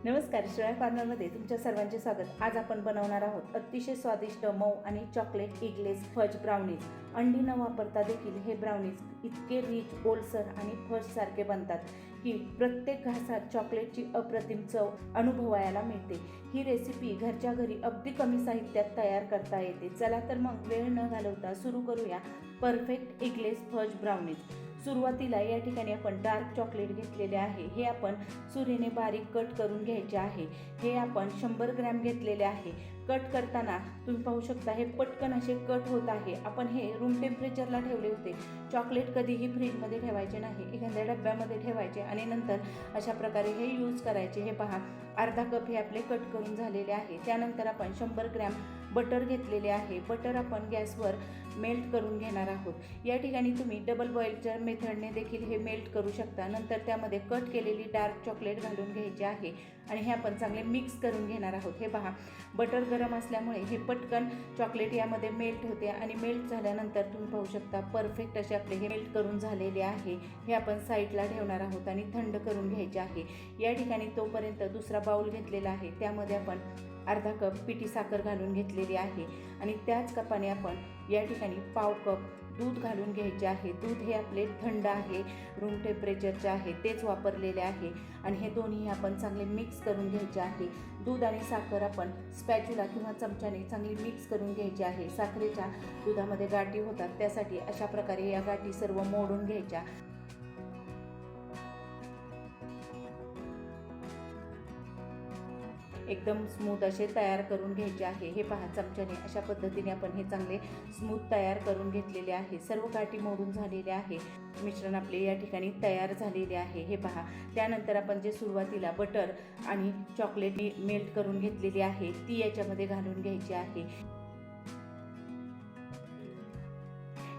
नमस्कार, श्रेया कॉर्नरमध्ये तुमच्या सर्वांचे स्वागत। आज आपण बनवणार आहोत अतिशय स्वादिष्ट मऊ आणि चॉकलेट इग्लेस फज ब्राउनीज। अंडी न वापरता देखील हे ब्राउनीज इतके रिच, ओलसर आणि फज सारखे बनतात की प्रत्येक घासात चॉकलेटची अप्रतिम चव अनुभवायला मिळते। ही रेसिपी घरच्या घरी अगदी कमी साहित्यात तयार करता येते। चला तर मग वेळ न घालवता सुरू करूया परफेक्ट इग्लेस फज ब्राउनीज। सुरुवातीला या ठिकाणी आपण डार्क चॉकलेट घेतलेले आहे। हे आपण सुरीने बारीक कट करून घ्यायचे आहे। हे आपण 100 ग्रॅम घेतलेले आहे। कट करताना तुम्ही पाहू शकता हे पटकन असे कट होत आहे। आपण हे रूम टेम्परेचरला ठेवले होते। चॉकलेट कधीही फ्रीजमध्ये ठेवायचे नाही, एखाद्या डब्यामध्ये ठेवायचे आणि नंतर अशा प्रकारे हे यूज करायचे। हे पहा, अर्धा कप हे आपले कट करून झालेले आहे। त्यानंतर आपण 100 ग्रॅम बटर घेतलेले आहे। बटर आपण गॅसवर मेल्ट करून घेणार आहोत। या ठिकाणी तुम्ही डबल बॉईलच्या मेथडने देखील हे मेल्ट करू शकता। नंतर त्यामध्ये कट केलेली डार्क चॉकलेट घालून घ्यायचे आहे आणि हे आपण चांगले मिक्स करून घेणार आहोत। हे पहा, बटर गरम असल्यामुळे हे पटकन चॉकलेट यामध्ये मेल्ट होते आणि मेल्ट झाल्यानंतर तुम्ही पाहू शकता परफेक्ट असे आपले हे मेल्ट करून झालेले आहे। हे आपण साईडला ठेवणार आहोत आणि थंड करून घ्यायचे आहे। या ठिकाणी तोपर्यंत दुसरा बाउल घेतलेला आहे। त्यामध्ये आपण अर्धा कप पिठी साखर घालून घेतलेली आहे आणि त्याच कपाने आपण या ठिकाणी पाव कप दूध घालून घ्यायचे आहे। दूध हे आपले थंड आहे, रूम टेम्परेचरचे आहे, तेच वापरलेले आहे आणि हे दोन्ही आपण चांगले मिक्स करून घ्यायचे आहे। दूध आणि साखर आपण स्पॅच्युला किंवा चमच्याने चांगली मिक्स करून घ्यायची आहे। साखरेच्या दुधामध्ये गाठी होतात, त्यासाठी अशा प्रकारे या गाठी सर्व मोडून घ्यायच्या। एकदम स्मूथ असे तयार करून घ्यायचे आहे। हे पहा, चमच्याने अशा पद्धतीने आपण हे चांगले स्मूथ तयार करून घेतलेले आहे। सर्व गाठी मोडून झालेले आहे। मिश्रण आपले या ठिकाणी तयार झालेले आहे। हे पहा, त्यानंतर आपण जे सुरुवातीला बटर आणि चॉकलेट मेल्ट करून घेतलेली आहे ती याच्यामध्ये घालून घ्यायची आहे।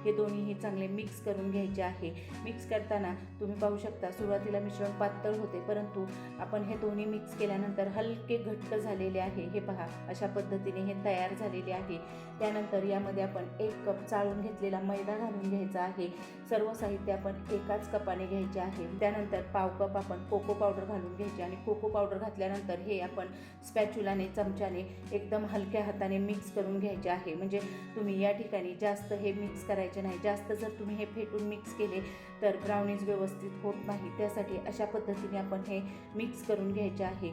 हे दोन्हीही चांगले मिक्स करून घ्यायचे आहे। मिक्स करताना तुम्ही पाहू शकता सुरुवातीला मिश्रण पातळ होते, परंतु आपण हे दोन्ही मिक्स केल्यानंतर हलके घट्ट झालेले आहे। हे पहा, अशा पद्धतीने हे तयार झालेले आहे। त्यानंतर यामध्ये आपण 1 कप चाळून घेतलेला मैदा घालून घ्यायचा आहे। सर्व साहित्य आपण एकाच कपाने घ्यायचे आहे। त्यानंतर पाव कप आपण कोको पावडर घालून घ्यायचे आणि कोको पावडर घातल्यानंतर हे आपण स्पॅच्युलाने चमच्याने एकदम हलक्या हाताने मिक्स करून घ्यायचे आहे। म्हणजे तुम्ही या ठिकाणी जास्त हे मिक्स करायचे नाही। जास्त जर तुम्ही हे फेटून मिक्स केले तर ब्राउनीज व्यवस्थित होत नाही, त्यासाठी अशा पद्धतीने आपण हे मिक्स करून घ्यायचे आहे।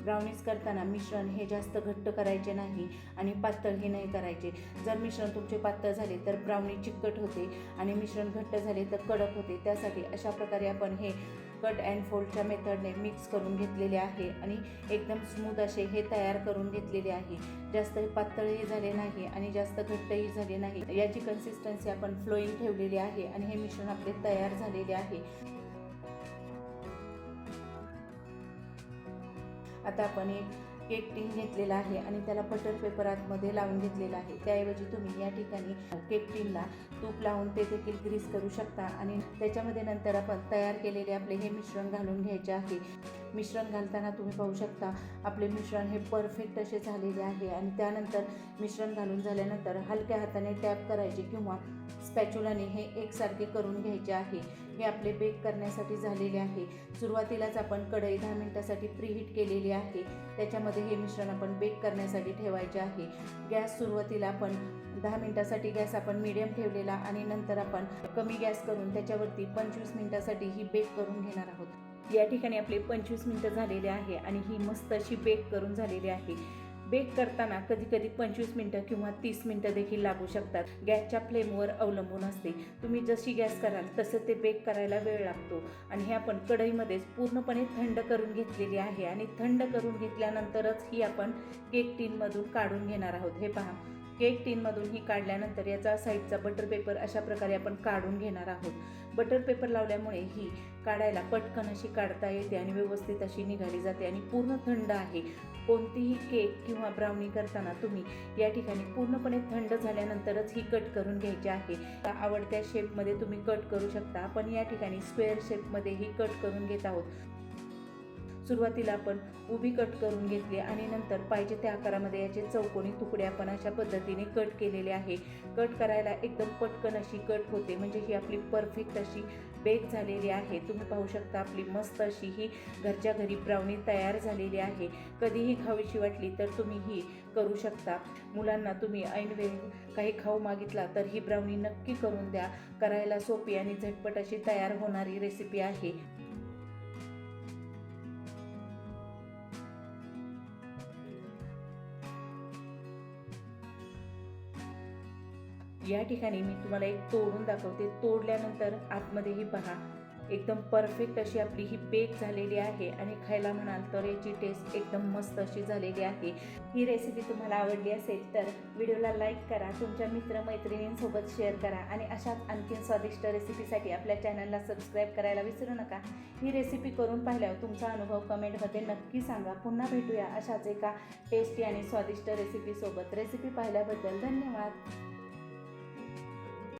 ब्राउनीज करताना मिश्रण हे जास्त घट्ट करायचे नाही आणि पातळही नाही करायचे। जर मिश्रण तुमचे पातळ झाले तर ब्राउनी चिकट होते आणि मिश्रण घट्ट झाले तर कडक होते। त्यासाठी अशा प्रकारे आपण हे कट अँड फोल्डच्या मेथडने मिक्स करून घेतलेले आहे आणि एकदम स्मूथ असे हे तयार करून घेतलेले आहे। जास्त पातळही झाले नाही आणि जास्त घट्टही झाले नाही। याची कन्सिस्टन्सी आपण फ्लोईंग ठेवलेली आहे आणि हे मिश्रण आपले तयार झालेले आहे। आता आपण एक केक टिन घेतलेला आहे आणि त्याला बटर पेपर आतमध्ये लावून घेतलेला आहे। त्याऐवजी तुम्ही या ठिकाणी केक टिनला तूप लावून ते देखील ग्रीस करू शकता आणि त्याच्यामध्ये नंतर आपण तयार केलेले आपले हे मिश्रण घालून घ्यायचे आहे। मिश्रण घालताना तुम्ही पाहू शकता आपले मिश्रण हे परफेक्ट असे झालेले आहे आणि त्यानंतर मिश्रण घालून झाल्यानंतर हलक्या हाताने टॅप करायचे किंवा स्पॅच्युलाने हे एकसारखे करून घ्यायचे आहे। हे आपले बेक करण्यासाठी झालेले आहे। सुरुवातीलाच आपण कढई 10 मिनिटासाठी प्रीहीट केलेली आहे। त्याच्यामध्ये हे मिश्रण आपण बेक करण्यासाठी ठेवायचे आहे। गॅस सुरुवातीला आपण 10 मिनिटासाठी गॅस आपण मीडियम ठेवलेला आणि नंतर आपण कमी गॅस करून त्याच्यावरती 25 मिनिटासाठी ही बेक करून घेणार आहोत। या ठिकाणी आपले 25 मिनिटं झालेले आहे आणि ही मस्त अशी बेक करून झालेली आहे। बेक करताना कधी कधी 25 मिनिटं किंवा 30 मिनिटं देखील लागू शकतात। गॅसच्या फ्लेमवर अवलंबून असते। तुम्ही जशी गॅस कराल तसं ते बेक करायला वेळ लागतो आणि हे आपण कढईमध्येच पूर्णपणे थंड करून घेतलेली आहे आणि थंड करून घेतल्यानंतरच ही आपण केक टिनमधून काढून घेणार आहोत। हे पहा, केक टिनमधून ही काढल्यानंतर याचा साईडचा बटर पेपर अशा प्रकारे आपण काढून घेणार आहोत। बटर पेपर लावल्यामुळे ही काढायला पटकन अशी काढता येते आणि व्यवस्थित अशी निघाली जाते आणि पूर्ण थंड आहे। कोणतीही केक किंवा ब्राउनी करताना तुम्ही या ठिकाणी पूर्णपणे थंड झाल्यानंतरच ही कट करून घ्यायची आहे। आवडत्या शेपमध्ये तुम्ही कट करू शकता। आपण या ठिकाणी स्क्वेअर शेपमध्ये ही कट करून घेत आहोत। सुरुवातीला आपण उभी कट करून घेतली आणि नंतर पाहिजे त्या आकारामध्ये याचे चौकोनी तुकडे आपण अशा पद्धतीने कट केलेले आहे. कट करायला एकदम पटकन अशी कट होते, म्हणजे ही आपली परफेक्ट अशी बेक झालेली आहे. तुम्ही पाहू शकता आपली मस्त अशी ही घरच्या घरी ब्राउनी तयार झालेली आहे. कधीही खावीशी वाटली तर तुम्ही ही करू शकता. मुलांना तुम्ही ऐनवेळी काही खाऊ मागितला तर ही ब्राउनी नक्की करून द्या. करायला सोपी आणि झटपट अशी तयार होणारी रेसिपी आहे. या ठिकाणी मी तुम्हाला एक तोडून दाखवते. तोडल्यानंतर आतमध्येही पहा एकदम परफेक्ट अशी आपली ही बेक झालेली आहे आणि खायला म्हणाल तर याची टेस्ट एकदम मस्त अशी झालेली आहे. ही रेसिपी तुम्हाला आवडली असेल तर व्हिडिओला लाईक करा, तुमच्या मित्रमैत्रिणींसोबत शेअर करा आणि अशाच आणखीन स्वादिष्ट रेसिपीसाठी आपल्या चॅनलला सबस्क्राईब करायला विसरू नका. ही रेसिपी करून पाहिल्यावर तुमचा अनुभव कमेंटमध्ये नक्की सांगा. पुन्हा भेटूया अशाच एका टेस्टी आणि स्वादिष्ट रेसिपीसोबत. रेसिपी पाहिल्याबद्दल धन्यवाद.